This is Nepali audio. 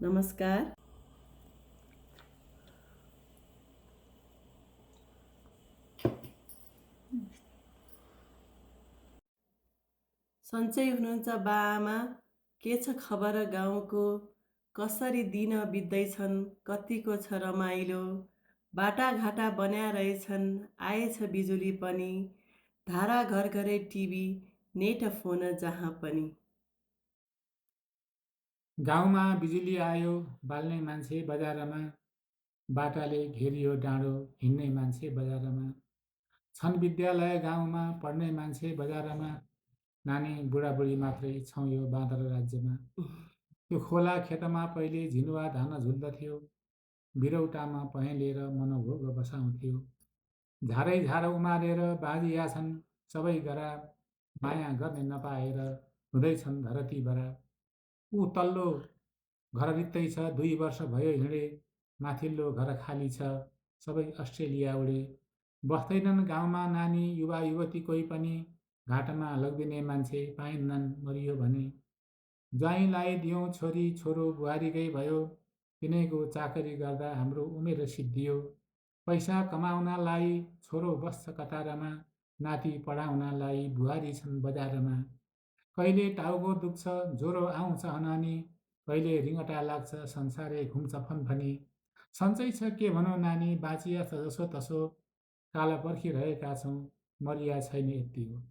नमस्कार। सन्चै हुनुहुन्छ बा-आमा? के छ खबर गाउँको? कसरी दिन बित्दैछन्? कतिको छ रमाइलो? बाटाघाटा बन्या रहेछन्, आएछ बिजुली पनि। धारा घरघरै टिभी, नेट फोन जहाँ पनि। गाउँमा बिजुली आयो, बाल्ने मान्छे बजारमा। बाटाले घेरियो डाँडो, हिँड्ने मान्छे बजारमा। छन् विद्यालय गाउँमा, पढ्ने मान्छे बजारमा। नानी बुढाबुढी मात्रै छौँ यो बाँदर राज्यमा। त्यो खोला खेतमा पहिले झिनुवा धान झुल्दथ्यो। बिरौटामा पहेँलेर मनोभोग बसाउँथ्यो। झारै झार उमारेर बाँझिया छन् सबै गरा। माया गर्ने नपाएर हुँदैछन् धरतीभरा। ऊ तल्लो घर रित्तै छ, 2 वर्ष भयो हिँडे। माथिल्लो घर खाली छ, सबै अस्ट्रेलिया उडे। बस्दैनन् गाउँमा नानी युवा युवती कोही पनि। घाटमा लगिदिने मान्छे पाइन्नन् मरियो भने। ज्वाइँलाई दियौँ छोरी, छोरो बुहारीकै भयो। तिनैको चाकरी गर्दा हाम्रो उमेर सिद्धियो। पैसा कमाउनलाई छोरो बस्छ कतारमा। नाति पढाउनलाई बुहारी छन् बजारमा। कहिले टाउको दुख्छ, ज्वरो आउँछ हनानी। कहिले रिङटा लाग्छ, संसारै घुम्छ फनफनी। सन्चै छ के भनौँ नानी, बाँचिया छ जसो तसो। काल पर्खिरहेका छौँ, मरिया छैन यति हो।